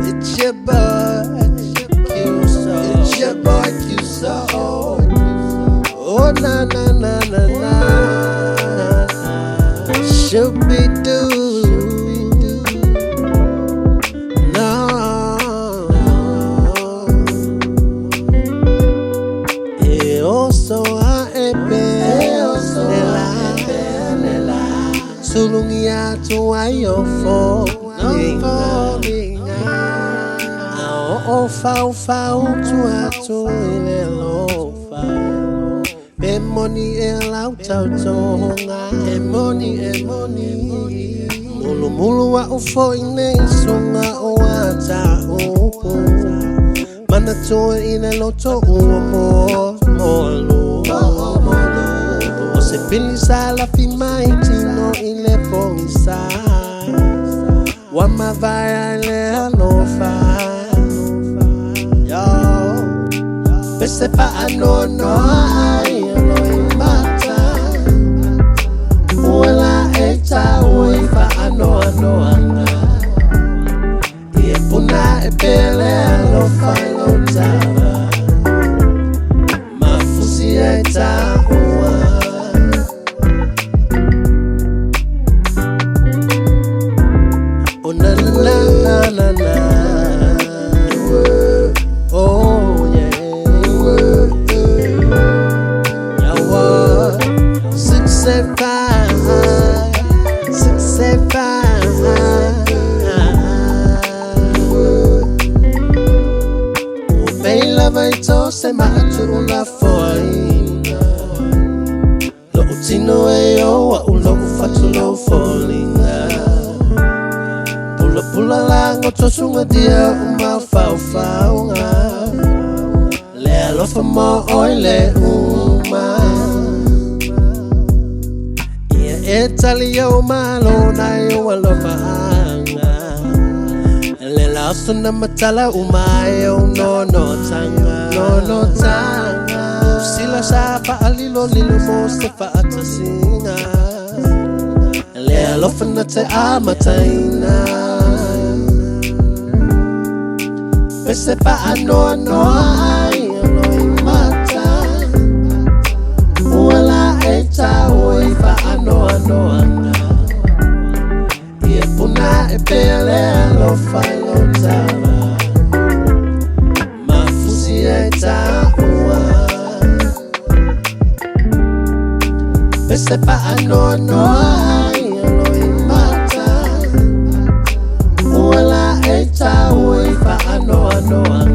It's your boy, Qsoul. It's your boy, Qsoul. Oh, na na na na na. Should be do. No. Oso A Sulungia to ayo falling. Oh, fau to a to ilelo fa. Be money out to money. Mulu wa ufo ine sunga o ata o. Mana to ine loto uo molo. O se pilisa la fi maiti no ile pongisa. Wama vaya ile alofa. Yo, pese pa ano no ai no imata. Uela eta uifa ano anga. Ie puna e pele alofa ilotava. Mafusi eta ua. Oh na na na na. Oh yeah. Yawa 675. Oh baila baito se matu la foina. Lo utino eyo wa ulo ufatu lo folinga. Pula lango to sunga dia fau nga. Le alofa mo oile Ia Italia o malo na yo alofa anga. Le la suna matala umayo no tanga. Sila sapa alilo lilo mo se fa atasinga. Le alofa na te amataina. Pese pa ano ai no imata. Uela eta uifa ano anga. Ie puna e pele alofa ilotava. Mafusi eta ua. Pese pa ano ai no imata. Uela eta uifa ano anga.